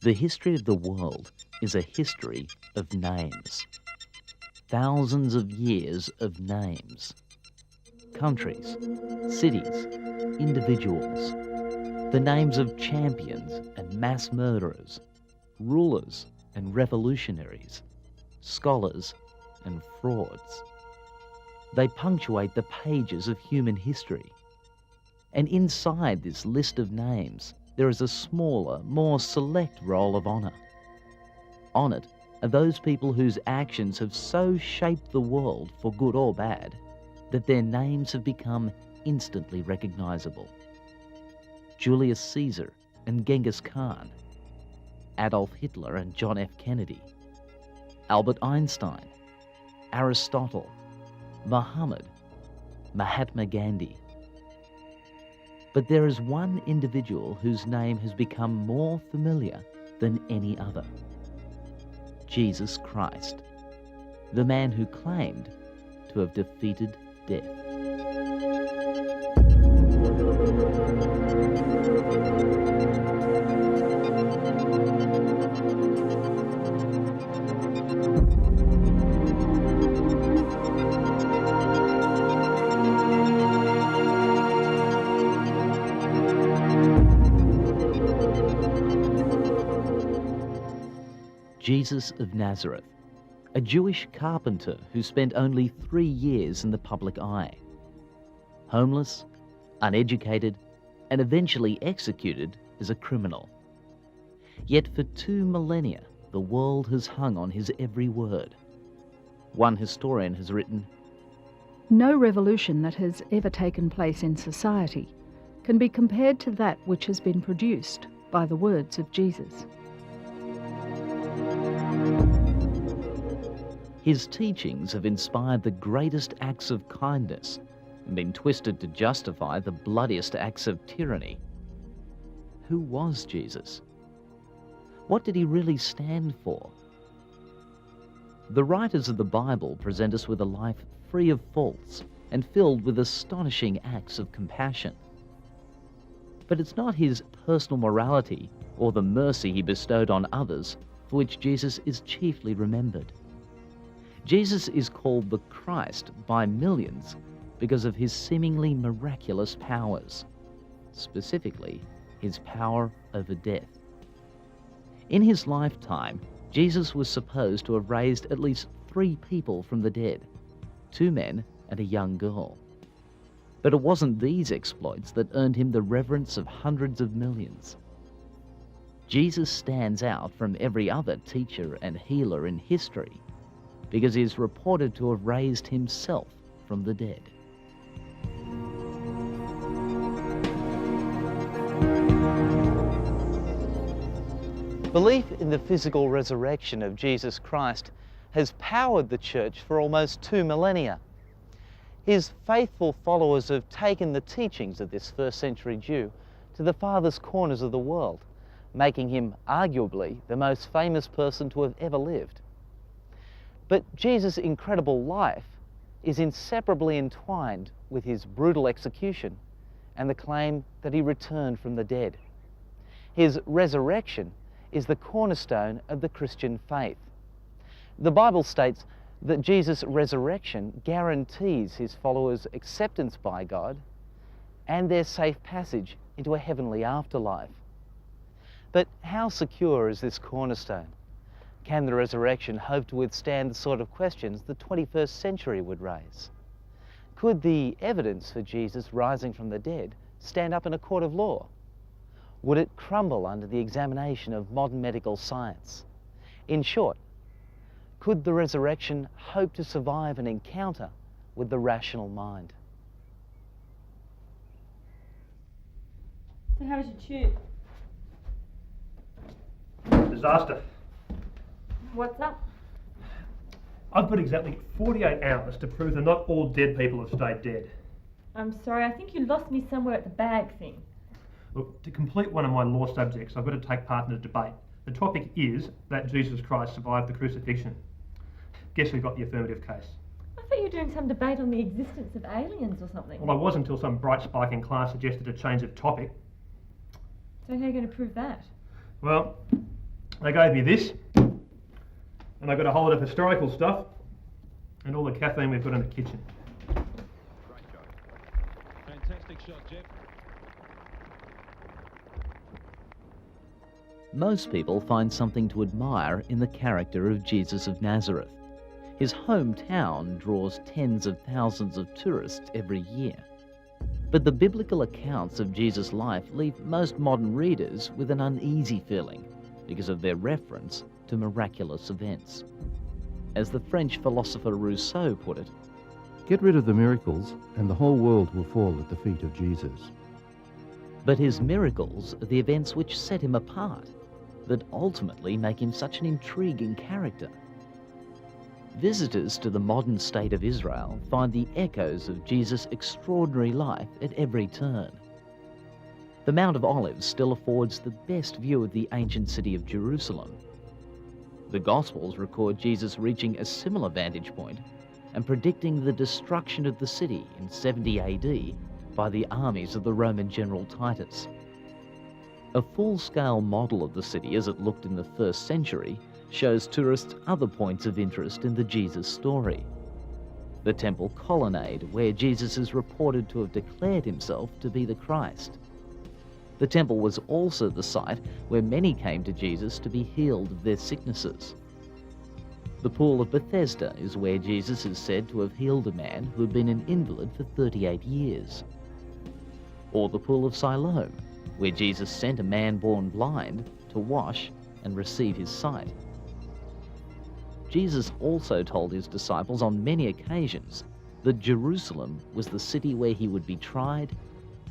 The history of the world is a history of names. Thousands of years of names. Countries, cities, individuals. The names of champions and mass murderers, rulers and revolutionaries, scholars and frauds. They punctuate the pages of human history. And inside this list of names, there is a smaller, more select roll of honour. On it are those people whose actions have so shaped the world, for good or bad, that their names have become instantly recognisable. Julius Caesar and Genghis Khan, Adolf Hitler and John F. Kennedy, Albert Einstein, Aristotle, Muhammad, Mahatma Gandhi. But there is one individual whose name has become more familiar than any other. Jesus Christ, the man who claimed to have defeated death. Jesus of Nazareth, a Jewish carpenter who spent only 3 years in the public eye. Homeless, uneducated, and eventually executed as a criminal. Yet for 2 millennia, the world has hung on his every word. One historian has written, "No revolution that has ever taken place in society can be compared to that which has been produced by the words of Jesus." His teachings have inspired the greatest acts of kindness and been twisted to justify the bloodiest acts of tyranny. Who was Jesus? What did he really stand for? The writers of the Bible present us with a life free of faults and filled with astonishing acts of compassion. But it's not his personal morality or the mercy he bestowed on others for which Jesus is chiefly remembered. Jesus is called the Christ by millions because of his seemingly miraculous powers, specifically his power over death. In his lifetime, Jesus was supposed to have raised at least 3 people from the dead, 2 men and a young girl. But it wasn't these exploits that earned him the reverence of hundreds of millions. Jesus stands out from every other teacher and healer in history because he is reported to have raised himself from the dead. Belief in the physical resurrection of Jesus Christ has powered the Church for almost 2 millennia. His faithful followers have taken the teachings of this first-century Jew to the farthest corners of the world, making him arguably the most famous person to have ever lived. But Jesus' incredible life is inseparably entwined with his brutal execution and the claim that he returned from the dead. His resurrection is the cornerstone of the Christian faith. The Bible states that Jesus' resurrection guarantees his followers' acceptance by God and their safe passage into a heavenly afterlife. But how secure is this cornerstone? Can the resurrection hope to withstand the sort of questions the 21st century would raise? Could the evidence for Jesus rising from the dead stand up in a court of law? Would it crumble under the examination of modern medical science? In short, could the resurrection hope to survive an encounter with the rational mind? So how was your tube? Disaster. What's up? I've got exactly 48 hours to prove that not all dead people have stayed dead. I'm sorry, I think you lost me somewhere at the bag thing. Look, to complete one of my law subjects, I've got to take part in a debate. The topic is that Jesus Christ survived the crucifixion. Guess who got the affirmative case? I thought you were doing some debate on the existence of aliens or something. Well, I was until some bright spike in class suggested a change of topic. So how are you going to prove that? Well, They gave me this, and I got a whole lot of historical stuff, and all the caffeine we've got in the kitchen. Great shot. Fantastic shot, Jeff. Most people find something to admire in the character of Jesus of Nazareth. His hometown draws tens of thousands of tourists every year. But the biblical accounts of Jesus' life leave most modern readers with an uneasy feeling because of their reference to miraculous events. As the French philosopher Rousseau put it, "Get rid of the miracles and the whole world will fall at the feet of Jesus." but his miracles are the events which set him apart, that ultimately make him such an intriguing character. Visitors to the modern state of Israel find the echoes of Jesus' extraordinary life at every turn. The Mount of Olives still affords the best view of the ancient city of Jerusalem. The Gospels record Jesus reaching a similar vantage point and predicting the destruction of the city in 70 AD by the armies of the Roman general Titus. A full-scale model of the city as it looked in the 1st century shows tourists other points of interest in the Jesus story. The temple colonnade, where Jesus is reported to have declared himself to be the Christ. The temple was also the site where many came to Jesus to be healed of their sicknesses. The pool of Bethesda is where Jesus is said to have healed a man who had been an invalid for 38 years. Or the pool of Siloam, where Jesus sent a man born blind to wash and receive his sight. Jesus also told his disciples on many occasions that Jerusalem was the city where he would be tried,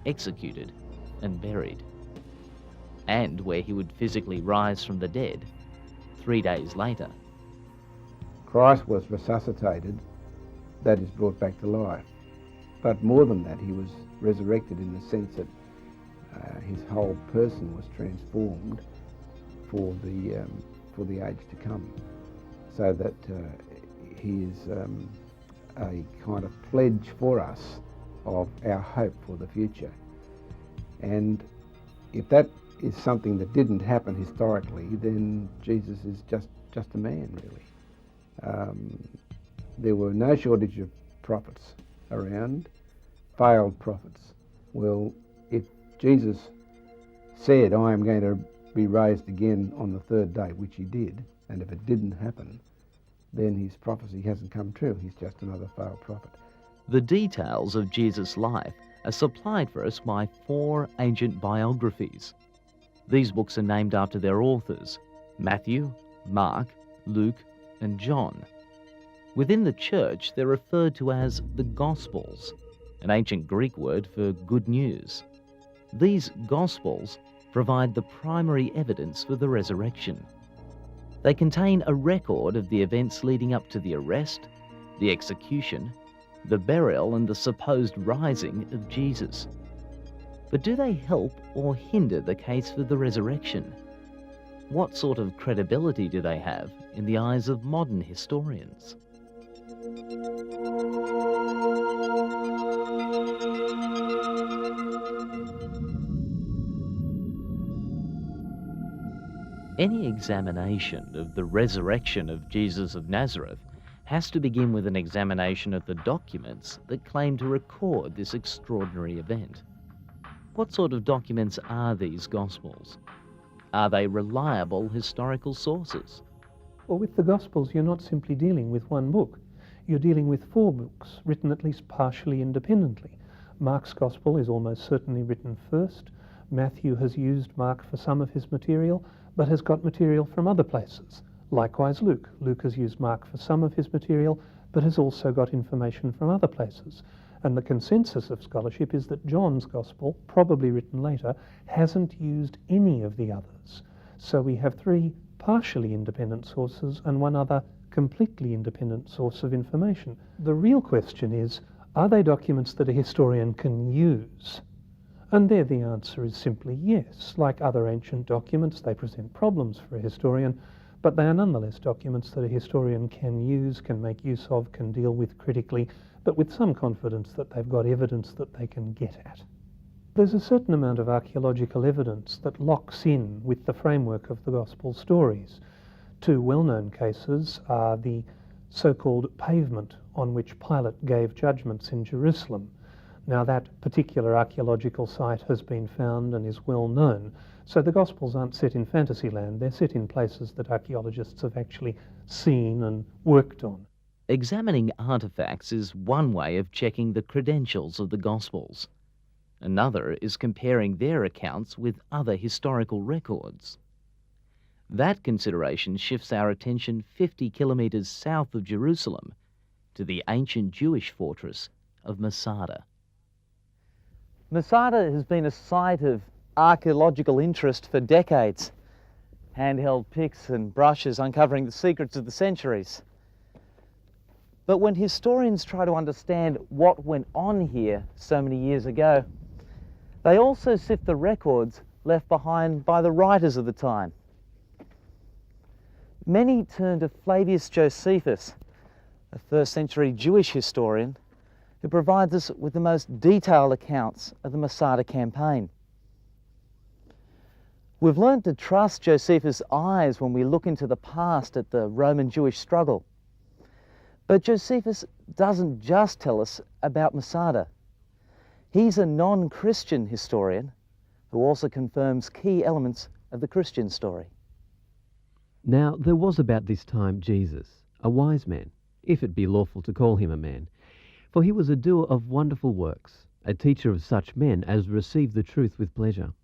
executed, and buried, and where he would physically rise from the dead 3 days later. Christ was resuscitated, that is, brought back to life. But more than that, he was resurrected in the sense that his whole person was transformed for the age to come, so that he is a kind of pledge for us of our hope for the future. And if that is something that didn't happen historically, then Jesus is just a man, really. There were no shortage of prophets around, failed prophets. Well, if Jesus said, "I am going to be raised again on the 3rd day," which he did, and if it didn't happen, then his prophecy hasn't come true. He's just another failed prophet. The details of Jesus' life are supplied for us by 4 ancient biographies. These books are named after their authors: Matthew, Mark, Luke, and John. Within the church, they're referred to as the Gospels, an ancient Greek word for good news. These Gospels provide the primary evidence for the resurrection. They contain a record of the events leading up to the arrest, the execution, the burial, and the supposed rising of Jesus. But do they help or hinder the case for the resurrection? What sort of credibility do they have in the eyes of modern historians? Any examination of the resurrection of Jesus of Nazareth has to begin with an examination of the documents that claim to record this extraordinary event. What sort of documents are these Gospels? Are they reliable historical sources? Well, with the Gospels, you're not simply dealing with one book. You're dealing with 4 books, written at least partially independently. Mark's Gospel is almost certainly written first. Matthew has used Mark for some of his material, but has got material from other places. Likewise, Luke. Luke has used Mark for some of his material, but has also got information from other places. And the consensus of scholarship is that John's Gospel, probably written later, hasn't used any of the others. So we have 3 partially independent sources and one other completely independent source of information. The real question is, are they documents that a historian can use? And there the answer is simply yes. Like other ancient documents, they present problems for a historian, but they are nonetheless documents that a historian can use, can make use of, can deal with critically, but with some confidence that they've got evidence that they can get at. There's a certain amount of archaeological evidence that locks in with the framework of the Gospel stories. Two well-known cases are the so-called pavement on which Pilate gave judgments in Jerusalem. Now, that particular archaeological site has been found and is well known, so the Gospels aren't set in fantasy land, they're set in places that archaeologists have actually seen and worked on. Examining artefacts is one way of checking the credentials of the Gospels. Another is comparing their accounts with other historical records. That consideration shifts our attention 50 kilometres south of Jerusalem to the ancient Jewish fortress of Masada. Masada has been a site of archaeological interest for decades. Handheld picks and brushes uncovering the secrets of the centuries. But when historians try to understand what went on here so many years ago, they also sift the records left behind by the writers of the time. Many turn to Flavius Josephus, a first-century Jewish historian, who provides us with the most detailed accounts of the Masada campaign. We've learned to trust Josephus' eyes when we look into the past at the Roman-Jewish struggle. But Josephus doesn't just tell us about Masada. He's a non-Christian historian who also confirms key elements of the Christian story. Now there was about this time Jesus, a wise man, if it be lawful to call him a man, for he was a doer of wonderful works, a teacher of such men as received the truth with pleasure.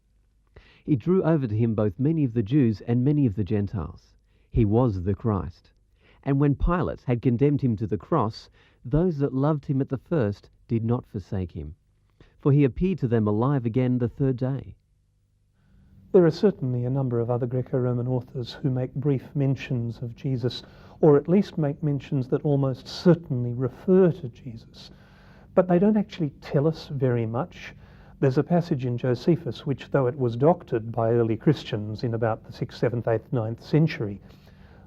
He drew over to him both many of the Jews and many of the Gentiles. He was the Christ. And when Pilate had condemned him to the cross, those that loved him at the first did not forsake him, for he appeared to them alive again the third day. There are certainly a number of other Greco-Roman authors who make brief mentions of Jesus, or at least make mentions that almost certainly refer to Jesus. But they don't actually tell us very much. There's a passage in Josephus which, though it was doctored by early Christians in about the 6th, 7th, 8th, 9th century,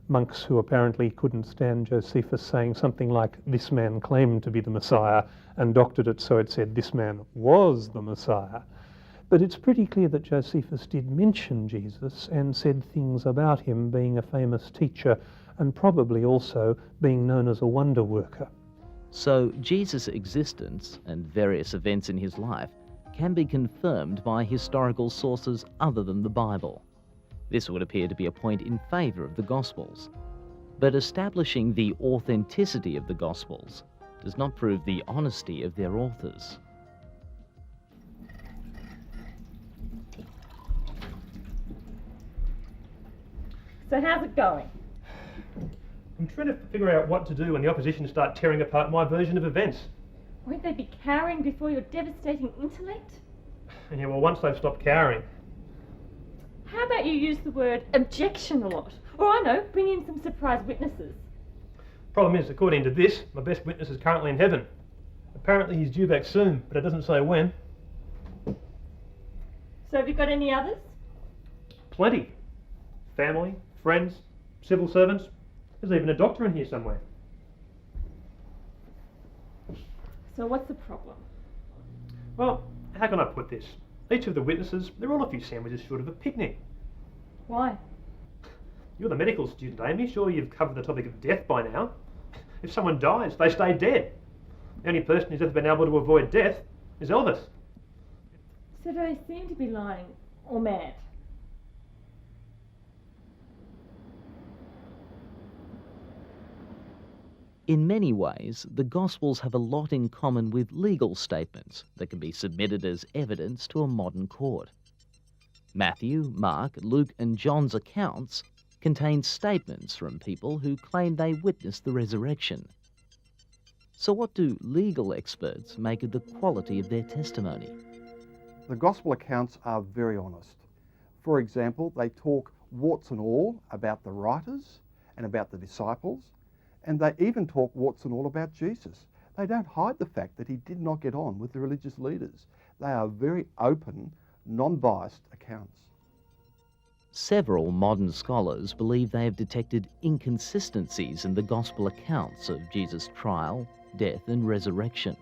monks who apparently couldn't stand Josephus saying something like, this man claimed to be the Messiah, and doctored it so it said, this man was the Messiah. But it's pretty clear that Josephus did mention Jesus and said things about him being a famous teacher and probably also being known as a wonder worker. So Jesus' existence and various events in his life can be confirmed by historical sources other than the Bible. This would appear to be a point in favour of the Gospels. But establishing the authenticity of the Gospels does not prove the honesty of their authors. So how's it going? I'm trying to figure out what to do when the opposition start tearing apart my version of events. Won't they be cowering before your devastating intellect? Yeah, well, once they've stopped cowering. How about you use the word objection a lot? Or I know, bring in some surprise witnesses. Problem is, according to this, my best witness is currently in heaven. Apparently he's due back soon, but it doesn't say when. So have you got any others? Plenty. Family, friends, civil servants. There's even a doctor in here somewhere. So what's the problem? Well, how can I put this? Each of the witnesses, they're all a few sandwiches short of a picnic. Why? You're the medical student, Amy. Surely you've covered the topic of death by now. If someone dies, they stay dead. The only person who's ever been able to avoid death is Elvis. So do they seem to be lying or mad? In many ways, the Gospels have a lot in common with legal statements that can be submitted as evidence to a modern court. Matthew, Mark, Luke and John's accounts contain statements from people who claim they witnessed the resurrection. So what do legal experts make of the quality of their testimony? The Gospel accounts are very honest. For example, they talk warts and all about the writers and about the disciples, and they even talk warts and all about Jesus. They don't hide the fact that he did not get on with the religious leaders. They are very open, non-biased accounts. Several modern scholars believe they have detected inconsistencies in the Gospel accounts of Jesus' trial, death and resurrection.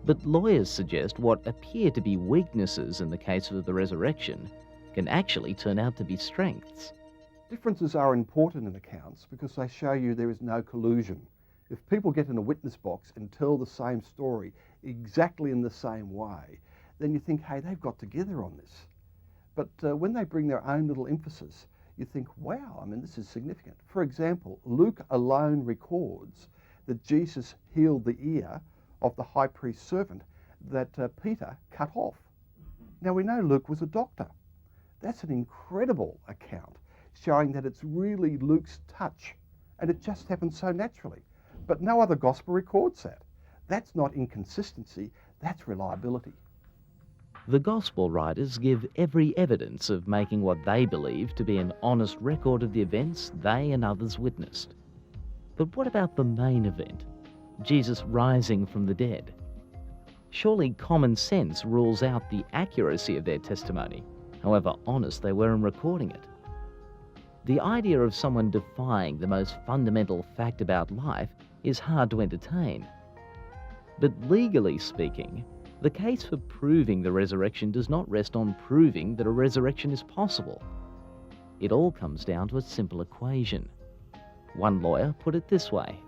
But lawyers suggest what appear to be weaknesses in the case of the resurrection can actually turn out to be strengths. Differences are important in accounts because they show you there is no collusion. If people get in a witness box and tell the same story exactly in the same way, then you think, hey, they've got together on this. But when they bring their own little emphasis, you think, wow, I mean, this is significant. For example, Luke alone records that Jesus healed the ear of the high priest's servant that Peter cut off. Now, we know Luke was a doctor. That's an incredible account, showing that it's really Luke's touch, and it just happened so naturally. But no other gospel records that. That's not inconsistency, that's reliability. The gospel writers give every evidence of making what they believe to be an honest record of the events they and others witnessed. But what about the main event, Jesus rising from the dead? Surely common sense rules out the accuracy of their testimony, however honest they were in recording it. The idea of someone defying the most fundamental fact about life is hard to entertain. But legally speaking, the case for proving the resurrection does not rest on proving that a resurrection is possible. It all comes down to a simple equation. One lawyer put it this way.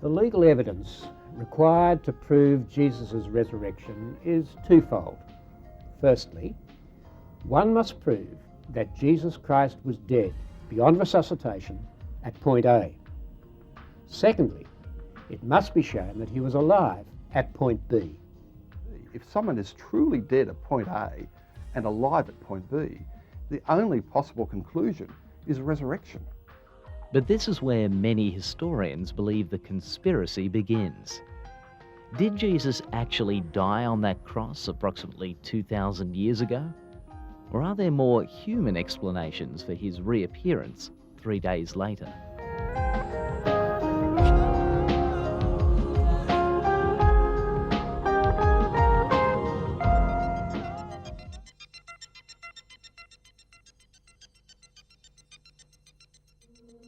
The legal evidence required to prove Jesus' resurrection is twofold. Firstly, one must prove that Jesus Christ was dead beyond resuscitation at point A. Secondly, it must be shown that he was alive at point B. If someone is truly dead at point A and alive at point B, the only possible conclusion is resurrection. But this is where many historians believe the conspiracy begins. Did Jesus actually die on that cross approximately 2,000 years ago? Or are there more human explanations for his reappearance 3 days later?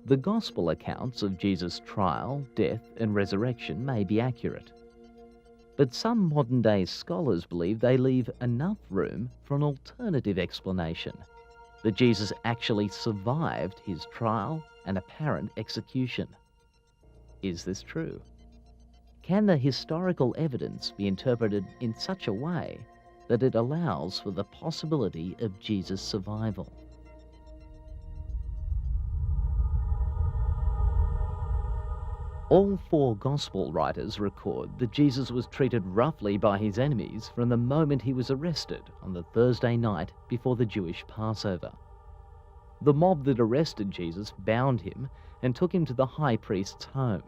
The gospel accounts of Jesus' trial, death, and resurrection may be accurate. But some modern-day scholars believe they leave enough room for an alternative explanation, that Jesus actually survived his trial and apparent execution. Is this true? Can the historical evidence be interpreted in such a way that it allows for the possibility of Jesus' survival? All four gospel writers record that Jesus was treated roughly by his enemies from the moment he was arrested on the Thursday night before the Jewish Passover. The mob that arrested Jesus bound him and took him to the high priest's home.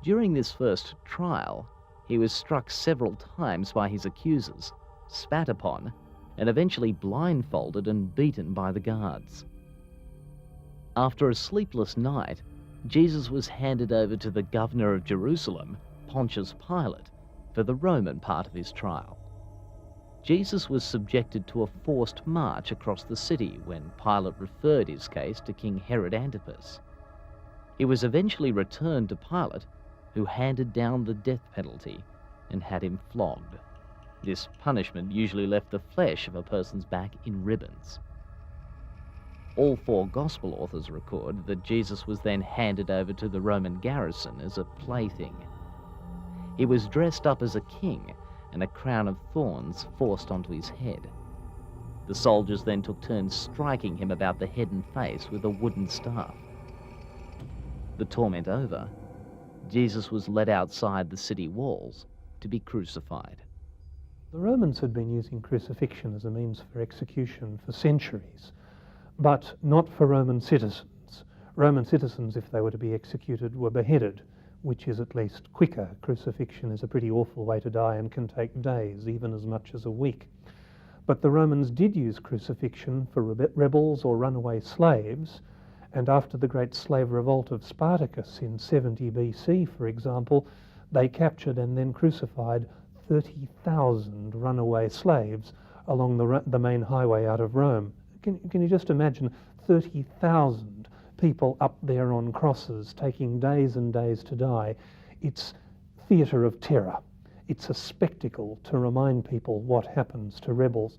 During this first trial, he was struck several times by his accusers, spat upon, and eventually blindfolded and beaten by the guards. After a sleepless night, Jesus was handed over to the governor of Jerusalem, Pontius Pilate, for the Roman part of his trial. Jesus was subjected to a forced march across the city when Pilate referred his case to King Herod Antipas. He was eventually returned to Pilate, who handed down the death penalty and had him flogged. This punishment usually left the flesh of a person's back in ribbons. All four gospel authors record that Jesus was then handed over to the Roman garrison as a plaything. He was dressed up as a king and a crown of thorns forced onto his head. The soldiers then took turns striking him about the head and face with a wooden staff. The torment over, Jesus was led outside the city walls to be crucified. The Romans had been using crucifixion as a means for execution for centuries, but not for Roman citizens. Roman citizens, if they were to be executed, were beheaded, which is at least quicker. Crucifixion is a pretty awful way to die and can take days, even as much as a week. But the Romans did use crucifixion for rebels or runaway slaves, and after the great slave revolt of Spartacus in 70 BC, for example, they captured and then crucified 30,000 runaway slaves along the main highway out of Rome. Can you just imagine 30,000 people up there on crosses taking days and days to die? It's theatre of terror. It's a spectacle to remind people what happens to rebels.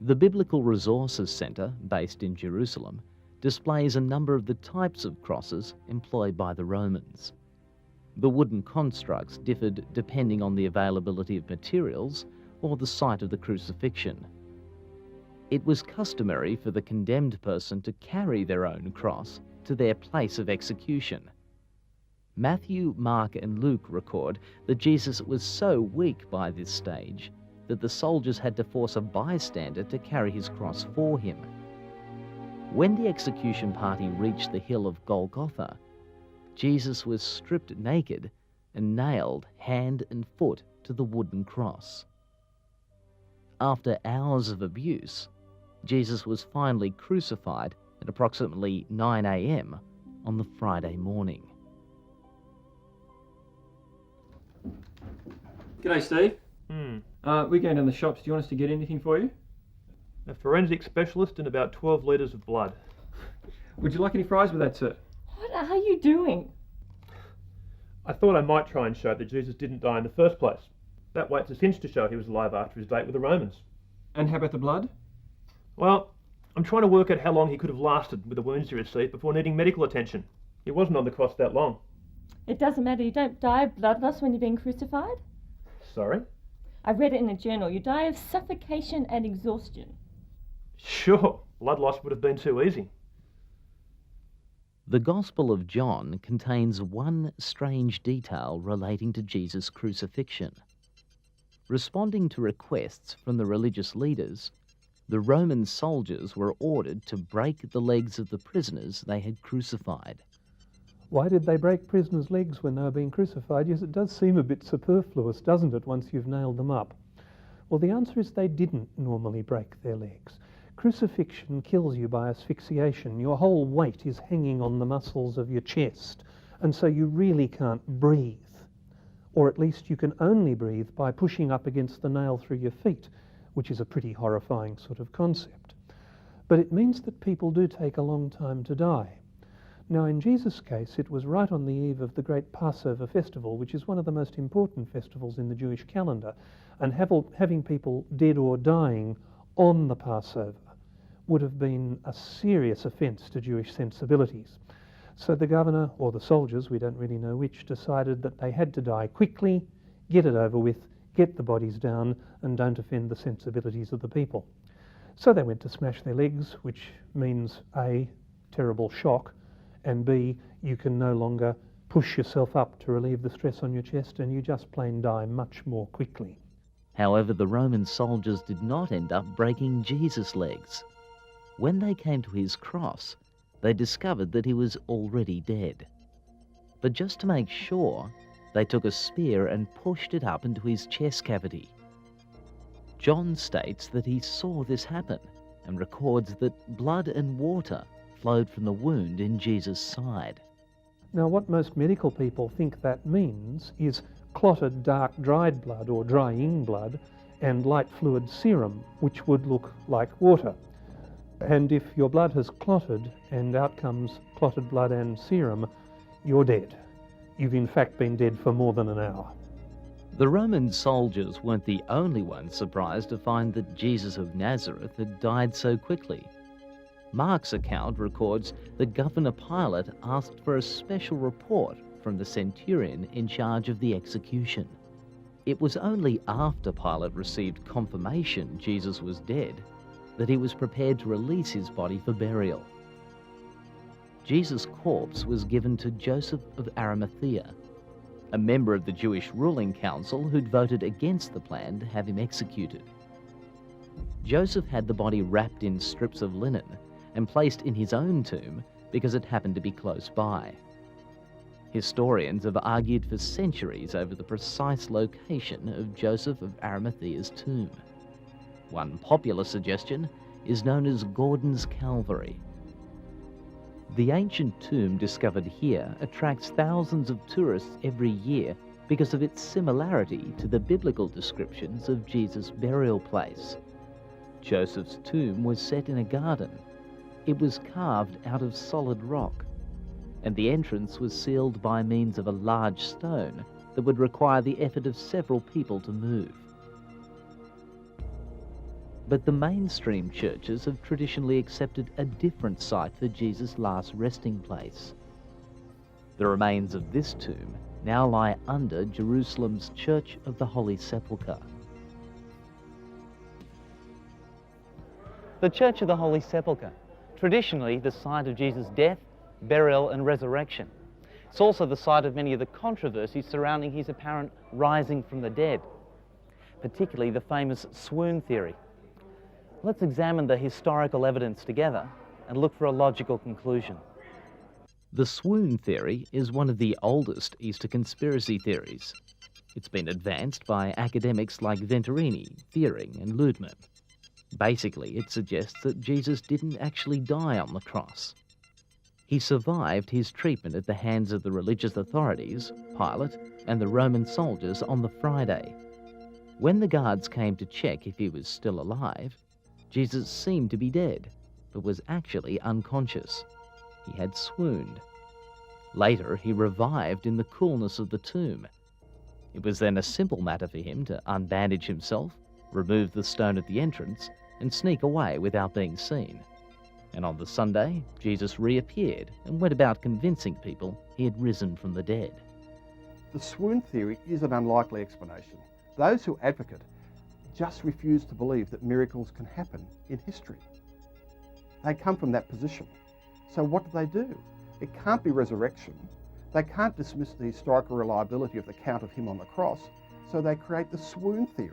The Biblical Resources Centre, based in Jerusalem, displays a number of the types of crosses employed by the Romans. The wooden constructs differed depending on the availability of materials or the site of the crucifixion. It was customary for the condemned person to carry their own cross to their place of execution. Matthew, Mark and Luke record that Jesus was so weak by this stage that the soldiers had to force a bystander to carry his cross for him. When the execution party reached the hill of Golgotha, Jesus was stripped naked and nailed hand and foot to the wooden cross. After hours of abuse, Jesus was finally crucified at approximately 9 a.m. on the Friday morning. G'day, Steve. We're going down the shops. Do you want us to get anything for you? A forensic specialist and about 12 litres of blood. Would you like any fries with that, sir? What are you doing? I thought I might try and show that Jesus didn't die in the first place. That way it's a cinch to show he was alive after his date with the Romans. And how about the blood? Well, I'm trying to work out how long he could have lasted with the wounds he received before needing medical attention. He wasn't on the cross that long. It doesn't matter, you don't die of blood loss when you're being crucified. Sorry? I read it in a journal. You die of suffocation and exhaustion. Sure, blood loss would have been too easy. The Gospel of John contains one strange detail relating to Jesus' crucifixion. Responding to requests from the religious leaders, the Roman soldiers were ordered to break the legs of the prisoners they had crucified. Why did they break prisoners' legs when they were being crucified? Yes, it does seem a bit superfluous, doesn't it, once you've nailed them up? Well, the answer is they didn't normally break their legs. Crucifixion kills you by asphyxiation. Your whole weight is hanging on the muscles of your chest, and so you really can't breathe. Or at least you can only breathe by pushing up against the nail through your feet, which is a pretty horrifying sort of concept. But it means that people do take a long time to die. Now, in Jesus' case, it was right on the eve of the great Passover festival, which is one of the most important festivals in the Jewish calendar, and having people dead or dying on the Passover would have been a serious offence to Jewish sensibilities. So the governor, or the soldiers, we don't really know which, decided that they had to die quickly, get it over with, get the bodies down, and don't offend the sensibilities of the people. So they went to smash their legs, which means A, terrible shock, and B, you can no longer push yourself up to relieve the stress on your chest, and you just plain die much more quickly. However, the Roman soldiers did not end up breaking Jesus' legs. When they came to his cross, they discovered that he was already dead. But just to make sure, they took a spear and pushed it up into his chest cavity. John states that he saw this happen and records that blood and water flowed from the wound in Jesus' side. Now, what most medical people think that means is clotted dark dried blood or drying blood and light fluid serum, which would look like water. And if your blood has clotted and out comes clotted blood and serum, you're dead. You've in fact been dead for more than an hour. The Roman soldiers weren't the only ones surprised to find that Jesus of Nazareth had died so quickly. Mark's account records that Governor Pilate asked for a special report from the centurion in charge of the execution. It was only after Pilate received confirmation Jesus was dead that he was prepared to release his body for burial. Jesus' corpse was given to Joseph of Arimathea, a member of the Jewish ruling council who'd voted against the plan to have him executed. Joseph had the body wrapped in strips of linen and placed in his own tomb because it happened to be close by. Historians have argued for centuries over the precise location of Joseph of Arimathea's tomb. One popular suggestion is known as Gordon's Calvary. The ancient tomb discovered here attracts thousands of tourists every year because of its similarity to the biblical descriptions of Jesus' burial place. Joseph's tomb was set in a garden. It was carved out of solid rock, and the entrance was sealed by means of a large stone that would require the effort of several people to move. But the mainstream churches have traditionally accepted a different site for Jesus' last resting place. The remains of this tomb now lie under Jerusalem's Church of the Holy Sepulchre. The Church of the Holy Sepulchre, traditionally the site of Jesus' death, burial and resurrection. It's also the site of many of the controversies surrounding his apparent rising from the dead, particularly the famous swoon theory. Let's examine the historical evidence together and look for a logical conclusion. The swoon theory is one of the oldest Easter conspiracy theories. It's been advanced by academics like Venturini, Thiering and Ludemann. Basically, it suggests that Jesus didn't actually die on the cross. He survived his treatment at the hands of the religious authorities, Pilate, and the Roman soldiers on the Friday. When the guards came to check if he was still alive, Jesus seemed to be dead, but was actually unconscious. He had swooned. Later, he revived in the coolness of the tomb. It was then a simple matter for him to unbandage himself, remove the stone at the entrance, and sneak away without being seen. And on the Sunday, Jesus reappeared and went about convincing people he had risen from the dead. The swoon theory is an unlikely explanation. Those who advocate just refuse to believe that miracles can happen in history. They come from that position. So what do? It can't be resurrection. They can't dismiss the historical reliability of the account of him on the cross, so they create the swoon theory.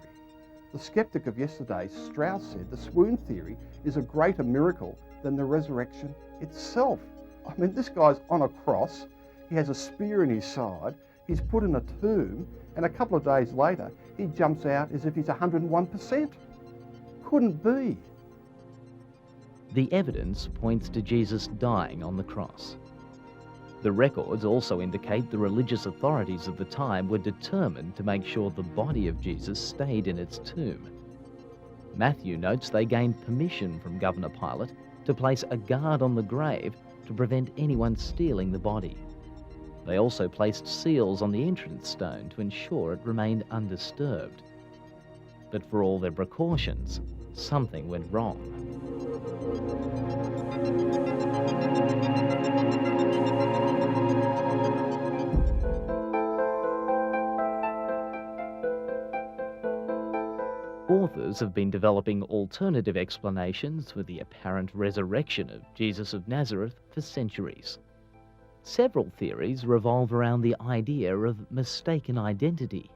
The skeptic of yesterday, Strauss, said the swoon theory is a greater miracle than the resurrection itself. I mean, this guy's on a cross, he has a spear in his side, he's put in a tomb, and a couple of days later, he jumps out as if he's 101%. Couldn't be. The evidence points to Jesus dying on the cross. The records also indicate the religious authorities of the time were determined to make sure the body of Jesus stayed in its tomb. Matthew notes they gained permission from Governor Pilate to place a guard on the grave to prevent anyone stealing the body. They also placed seals on the entrance stone to ensure it remained undisturbed. But for all their precautions, something went wrong. Authors have been developing alternative explanations for the apparent resurrection of Jesus of Nazareth for centuries. Several theories revolve around the idea of mistaken identity.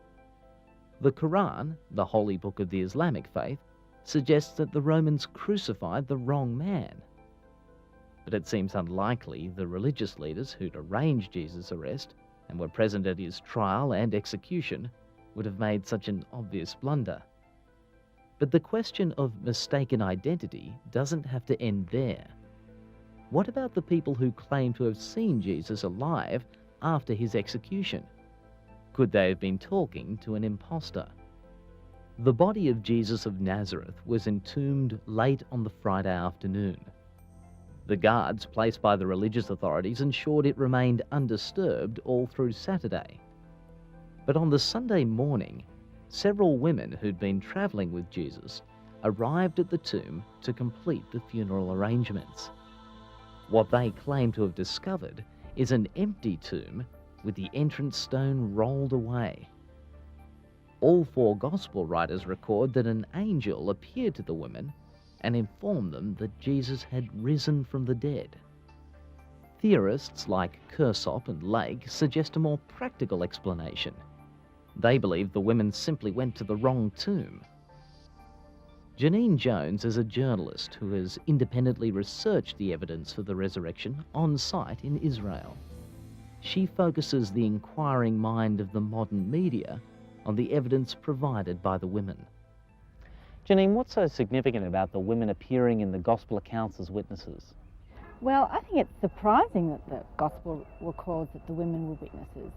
The Quran, the holy book of the Islamic faith, suggests that the Romans crucified the wrong man. But it seems unlikely the religious leaders who'd arranged Jesus' arrest and were present at his trial and execution would have made such an obvious blunder. But the question of mistaken identity doesn't have to end there. What about the people who claim to have seen Jesus alive after his execution? Could they have been talking to an impostor? The body of Jesus of Nazareth was entombed late on the Friday afternoon. The guards placed by the religious authorities ensured it remained undisturbed all through Saturday. But on the Sunday morning, several women who'd been travelling with Jesus arrived at the tomb to complete the funeral arrangements. What they claim to have discovered is an empty tomb with the entrance stone rolled away. All four Gospel writers record that an angel appeared to the women and informed them that Jesus had risen from the dead. Theorists like Kersop and Lake suggest a more practical explanation. They believe the women simply went to the wrong tomb. Janine Jones is a journalist who has independently researched the evidence for the resurrection on site in Israel. She focuses the inquiring mind of the modern media on the evidence provided by the women. Janine, what's so significant about the women appearing in the Gospel accounts as witnesses? Well, I think it's surprising that the Gospel records that the women were witnesses.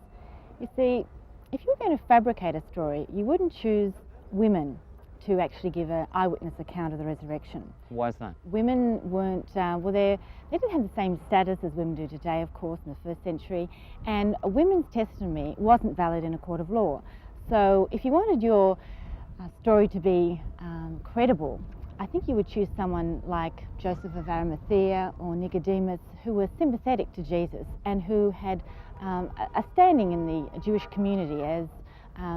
You see, if you were going to fabricate a story, you wouldn't choose women to actually give an eyewitness account of the resurrection. Why is that? Women weren't, they didn't have the same status as women do today, of course, in the first century, and a women's testimony wasn't valid in a court of law. So if you wanted your story to be credible, I think you would choose someone like Joseph of Arimathea or Nicodemus, who were sympathetic to Jesus and who had a standing in the Jewish community as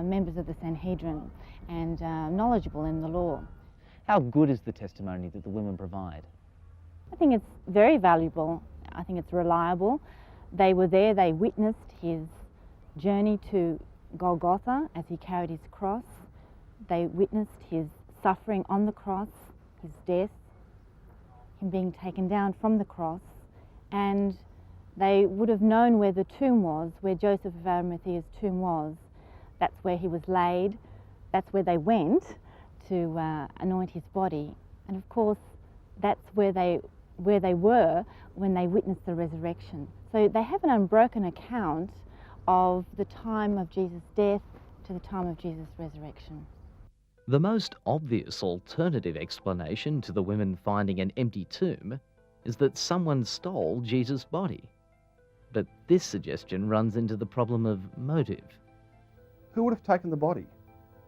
members of the Sanhedrin and knowledgeable in the law. How good is the testimony that the women provide? I think it's very valuable. I think it's reliable. They were there, they witnessed his journey to Golgotha as he carried his cross. They witnessed his suffering on the cross, his death, him being taken down from the cross, and they would have known where the tomb was, where Joseph of Arimathea's tomb was. That's where he was laid. That's where they went to anoint his body. And of course, that's where they were when they witnessed the resurrection. So they have an unbroken account of the time of Jesus' death to the time of Jesus' resurrection. The most obvious alternative explanation to the women finding an empty tomb is that someone stole Jesus' body. But this suggestion runs into the problem of motive. Who would have taken the body?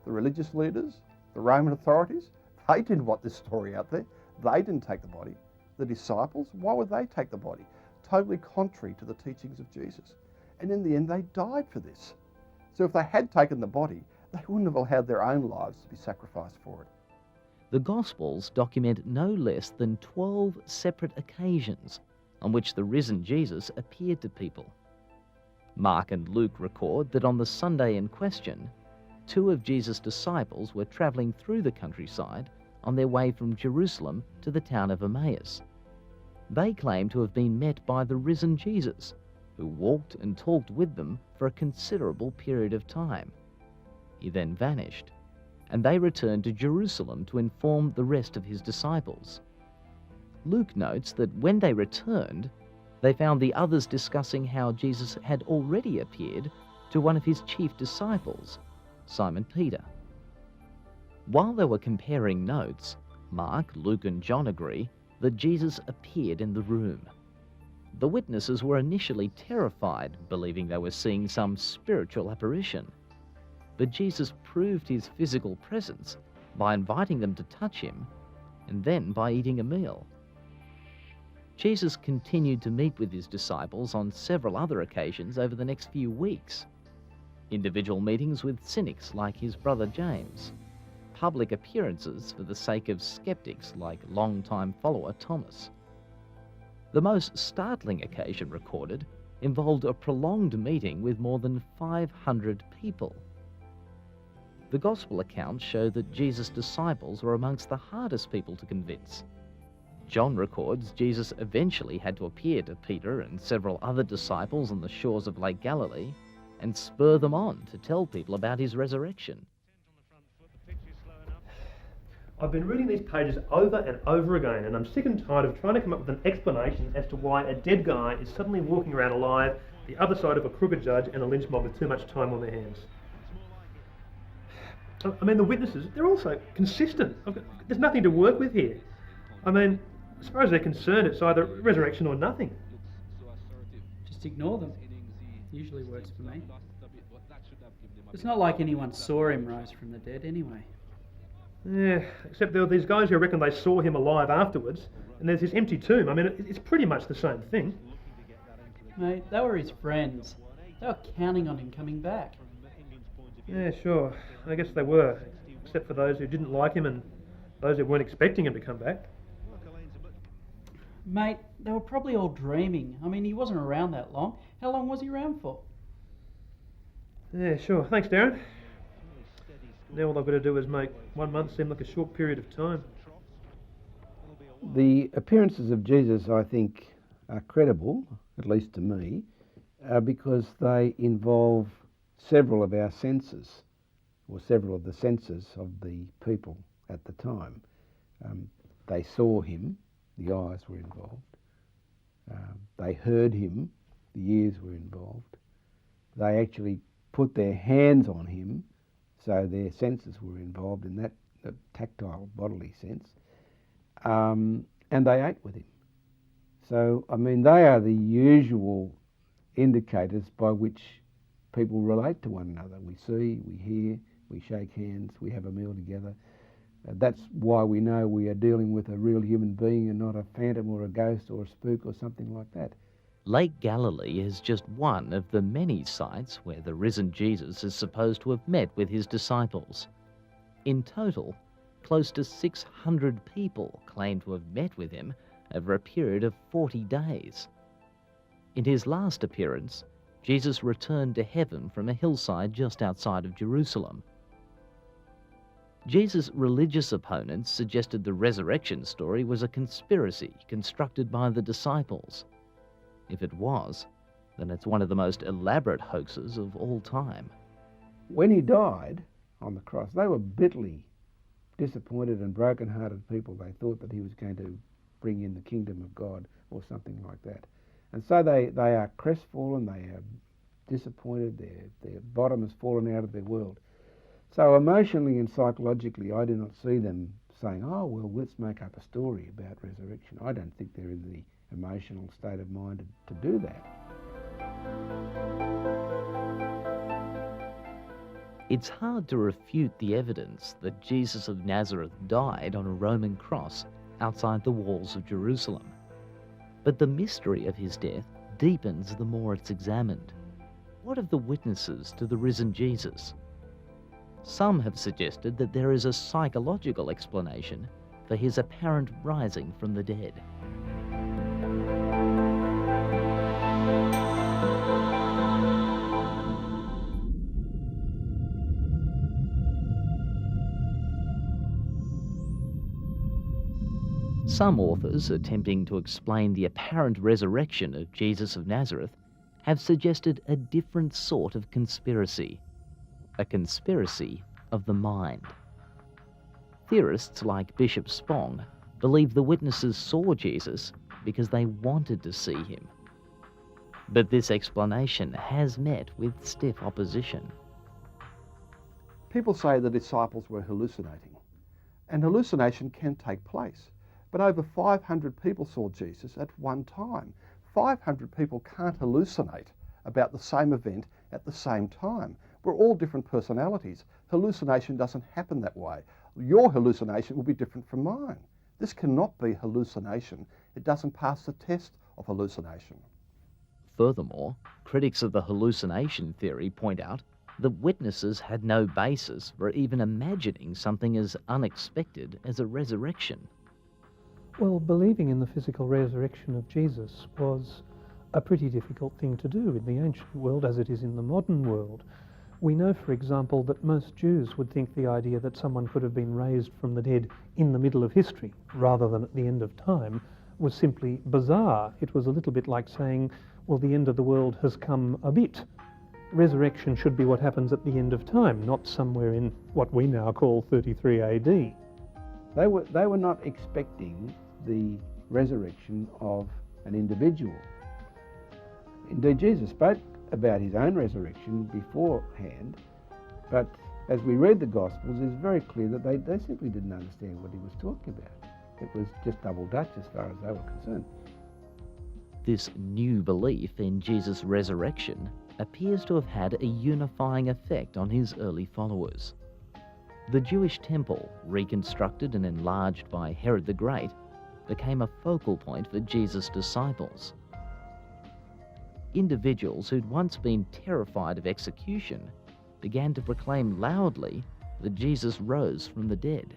The religious leaders? The Roman authorities? They didn't want this story out there. They didn't take the body. The disciples? Why would they take the body? Totally contrary to the teachings of Jesus. And in the end, they died for this. So if they had taken the body, they wouldn't have allowed their own lives to be sacrificed for it. The Gospels document no less than 12 separate occasions on which the risen Jesus appeared to people. Mark and Luke record that on the Sunday in question, 2 of Jesus' disciples were travelling through the countryside on their way from Jerusalem to the town of Emmaus. They claim to have been met by the risen Jesus, who walked and talked with them for a considerable period of time. He then vanished, and they returned to Jerusalem to inform the rest of his disciples. Luke notes that when they returned, they found the others discussing how Jesus had already appeared to one of his chief disciples, Simon Peter. While they were comparing notes, Mark, Luke and John agree that Jesus appeared in the room. The witnesses were initially terrified, believing they were seeing some spiritual apparition. But Jesus proved his physical presence by inviting them to touch him and then by eating a meal. Jesus continued to meet with his disciples on several other occasions over the next few weeks. Individual meetings with cynics like his brother James, public appearances for the sake of skeptics like longtime follower Thomas. The most startling occasion recorded involved a prolonged meeting with more than 500 people. The Gospel accounts show that Jesus' disciples were amongst the hardest people to convince. John records Jesus eventually had to appear to Peter and several other disciples on the shores of Lake Galilee and spur them on to tell people about his resurrection. I've been reading these pages over and over again, and I'm sick and tired of trying to come up with an explanation as to why a dead guy is suddenly walking around alive, the other side of a crooked judge and a lynch mob with too much time on their hands. I mean, the witnesses, they're also consistent. There's nothing to work with here. I mean, as far as they're concerned, it's either resurrection or nothing. Just ignore them. Usually works for me. It's not like anyone saw him rise from the dead anyway. Yeah, except there were these guys who reckon they saw him alive afterwards, and there's this empty tomb. I mean, it's pretty much the same thing. Mate, they were his friends. They were counting on him coming back. Yeah, sure. I guess they were, except for those who didn't like him and those who weren't expecting him to come back. Mate, they were probably all dreaming. I mean, he wasn't around that long. How long was he around for? Yeah, sure. Thanks, Darren. Now all I've got to do is make 1 month seem like a short period of time. The appearances of Jesus, I think, are credible, at least to me, because they involve several of our senses, or several of the senses of the people at the time. They saw him, the eyes were involved. They heard him, the ears were involved. They actually put their hands on him, so their senses were involved in that the tactile bodily sense, and they ate with him. So, I mean, they are the usual indicators by which people relate to one another. We see, we hear, we shake hands, we have a meal together. That's why we know we are dealing with a real human being and not a phantom or a ghost or a spook or something like that. Lake Galilee is just one of the many sites where the risen Jesus is supposed to have met with his disciples. In total, close to 600 people claim to have met with him over a period of 40 days. In his last appearance, Jesus returned to heaven from a hillside just outside of Jerusalem. Jesus' religious opponents suggested the resurrection story was a conspiracy constructed by the disciples. If it was, then it's one of the most elaborate hoaxes of all time. When he died on the cross, they were bitterly disappointed and broken-hearted people. They thought that he was going to bring in the kingdom of God or something like that. And so they are crestfallen, they are disappointed, their bottom has fallen out of their world. So emotionally and psychologically, I do not see them saying, oh, well, let's make up a story about resurrection. I don't think they're in the emotional state of mind to do that. It's hard to refute the evidence that Jesus of Nazareth died on a Roman cross outside the walls of Jerusalem. But the mystery of his death deepens the more it's examined. What of the witnesses to the risen Jesus? Some have suggested that there is a psychological explanation for his apparent rising from the dead. Some authors attempting to explain the apparent resurrection of Jesus of Nazareth have suggested a different sort of conspiracy, a conspiracy of the mind. Theorists like Bishop Spong believe the witnesses saw Jesus because they wanted to see him. But this explanation has met with stiff opposition. People say the disciples were hallucinating, and hallucination can take place. But over 500 people saw Jesus at one time. 500 people can't hallucinate about the same event at the same time. We're all different personalities. Hallucination doesn't happen that way. Your hallucination will be different from mine. This cannot be hallucination. It doesn't pass the test of hallucination. Furthermore, critics of the hallucination theory point out that witnesses had no basis for even imagining something as unexpected as a resurrection. Well, believing in the physical resurrection of Jesus was a pretty difficult thing to do in the ancient world as it is in the modern world. We know, for example, that most Jews would think the idea that someone could have been raised from the dead in the middle of history rather than at the end of time was simply bizarre. It was a little bit like saying, well, the end of the world has come a bit. Resurrection should be what happens at the end of time, not somewhere in what we now call 33 AD. They were not expecting the resurrection of an individual. Indeed, Jesus spoke about his own resurrection beforehand, but as we read the Gospels, it's very clear that they simply didn't understand what he was talking about. It was just double Dutch as far as they were concerned. This new belief in Jesus' resurrection appears to have had a unifying effect on his early followers. The Jewish temple, reconstructed and enlarged by Herod the Great, became a focal point for Jesus' disciples. Individuals who'd once been terrified of execution began to proclaim loudly that Jesus rose from the dead.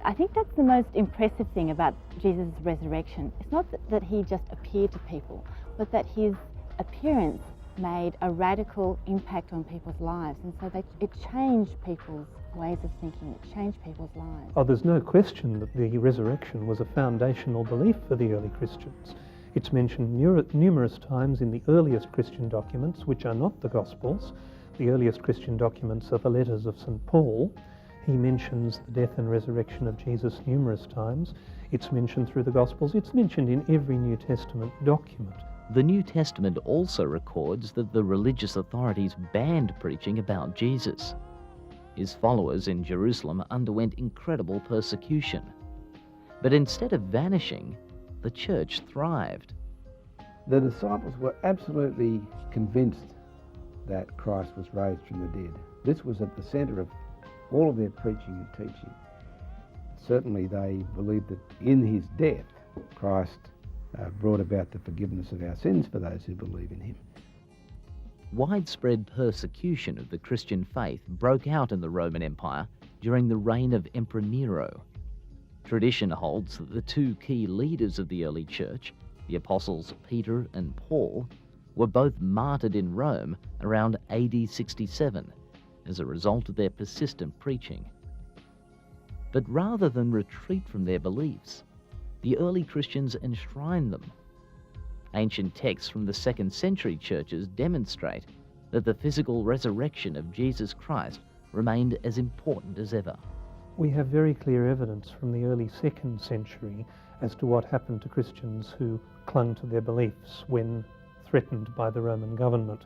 I think that's the most impressive thing about Jesus' resurrection. It's not that he just appeared to people, but that his appearance made a radical impact on people's lives, and so it changed people's ways of thinking, it changed people's lives. Oh, there's no question that the resurrection was a foundational belief for the early Christians. It's mentioned numerous times in the earliest Christian documents, which are not the Gospels. The earliest Christian documents are the letters of St. Paul. He mentions the death and resurrection of Jesus numerous times. It's mentioned through the Gospels. It's mentioned in every New Testament document. The New Testament also records that the religious authorities banned preaching about Jesus. His followers in Jerusalem underwent incredible persecution. But instead of vanishing, the church thrived. The disciples were absolutely convinced that Christ was raised from the dead. This was at the centre of all of their preaching and teaching. Certainly they believed that in his death, Christ brought about the forgiveness of our sins for those who believe in him. Widespread persecution of the Christian faith broke out in the Roman Empire during the reign of Emperor Nero. Tradition holds that the two key leaders of the early church, the apostles Peter and Paul, were both martyred in Rome around AD 67 as a result of their persistent preaching. But rather than retreat from their beliefs, the early Christians enshrined them. Ancient texts from the 2nd century churches demonstrate that the physical resurrection of Jesus Christ remained as important as ever. We have very clear evidence from the early 2nd century as to what happened to Christians who clung to their beliefs when threatened by the Roman government.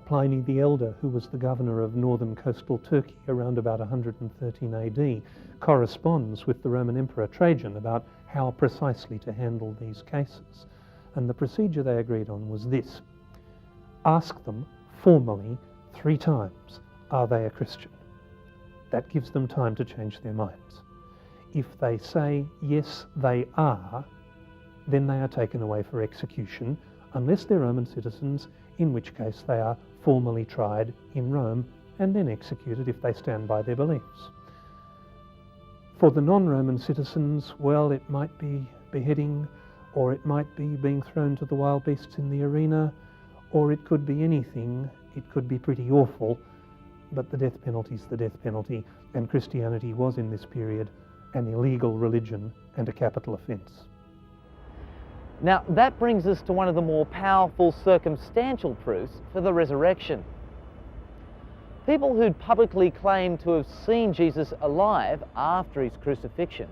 Pliny the Elder, who was the governor of northern coastal Turkey around about 113 AD, corresponds with the Roman Emperor Trajan about how precisely to handle these cases. And the procedure they agreed on was this: ask them formally 3 times, are they a Christian? That gives them time to change their minds. If they say, yes, they are, then they are taken away for execution, unless they're Roman citizens, in which case they are formally tried in Rome and then executed if they stand by their beliefs. For the non-Roman citizens, well, it might be beheading, or it might be being thrown to the wild beasts in the arena, or it could be anything. It could be pretty awful, but the death penalty is the death penalty, and Christianity was in this period an illegal religion and a capital offence. Now, that brings us to one of the more powerful circumstantial proofs for the resurrection. People who'd publicly claimed to have seen Jesus alive after his crucifixion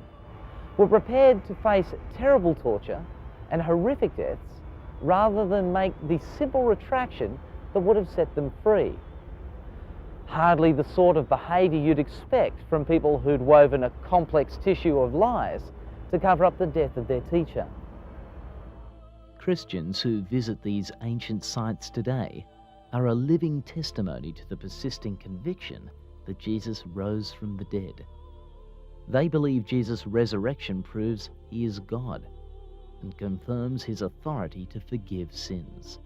were prepared to face terrible torture and horrific deaths rather than make the simple retraction that would have set them free. Hardly the sort of behaviour you'd expect from people who'd woven a complex tissue of lies to cover up the death of their teacher. Christians who visit these ancient sites today are a living testimony to the persisting conviction that Jesus rose from the dead. They believe Jesus' resurrection proves he is God and confirms his authority to forgive sins.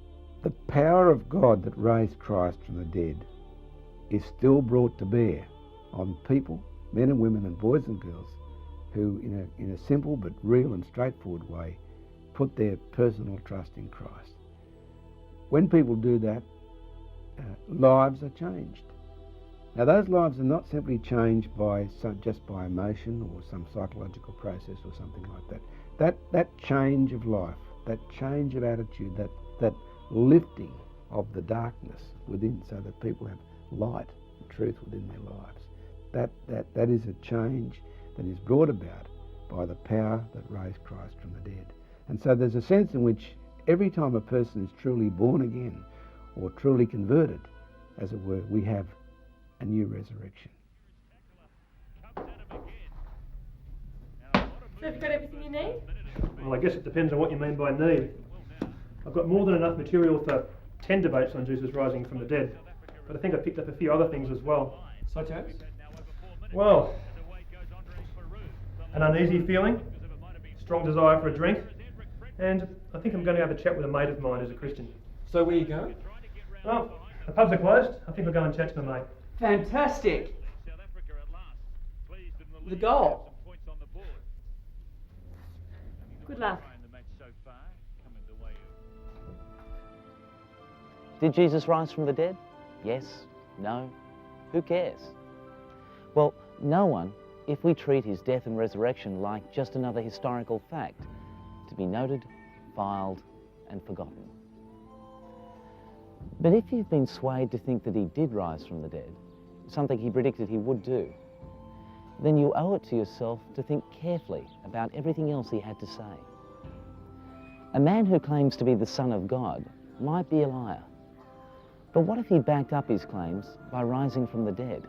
The power of God that raised Christ from the dead is still brought to bear on people, men and women and boys and girls, who in a simple but real and straightforward way put their personal trust in Christ. When people do that, lives are changed. Now, those lives are not simply changed just by emotion or some psychological process or something like that. That change of life, that change of attitude, that lifting of the darkness within so that people have light and truth within their lives, that is a change that is brought about by the power that raised Christ from the dead. And so there's a sense in which every time a person is truly born again or truly converted, as it were, we have a new resurrection. So have you got everything you need? Well, I guess it depends on what you mean by need. I've got more than enough material for 10 debates on Jesus rising from the dead, but I think I picked up a few other things as well. Such as? Well, an uneasy feeling, strong desire for a drink, and I think I'm going to have a chat with a mate of mine who's a Christian. So where you going? Well, the pubs are closed. I think we'll go and chat to my mate. Fantastic! The goal. Good luck. Did Jesus rise from the dead? Yes? No? Who cares? Well, no one, if we treat his death and resurrection like just another historical fact, to be noted, filed, and forgotten. But if you've been swayed to think that he did rise from the dead, something he predicted he would do, then you owe it to yourself to think carefully about everything else he had to say. A man who claims to be the Son of God might be a liar. But what if he backed up his claims by rising from the dead?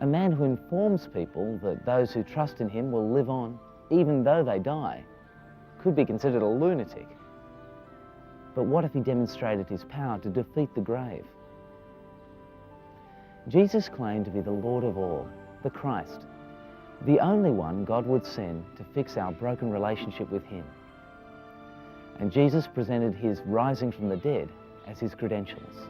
A man who informs people that those who trust in him will live on even though they die could be considered a lunatic. But what if he demonstrated his power to defeat the grave? Jesus claimed to be the Lord of all, the Christ, the only one God would send to fix our broken relationship with him. And Jesus presented his rising from the dead as his credentials.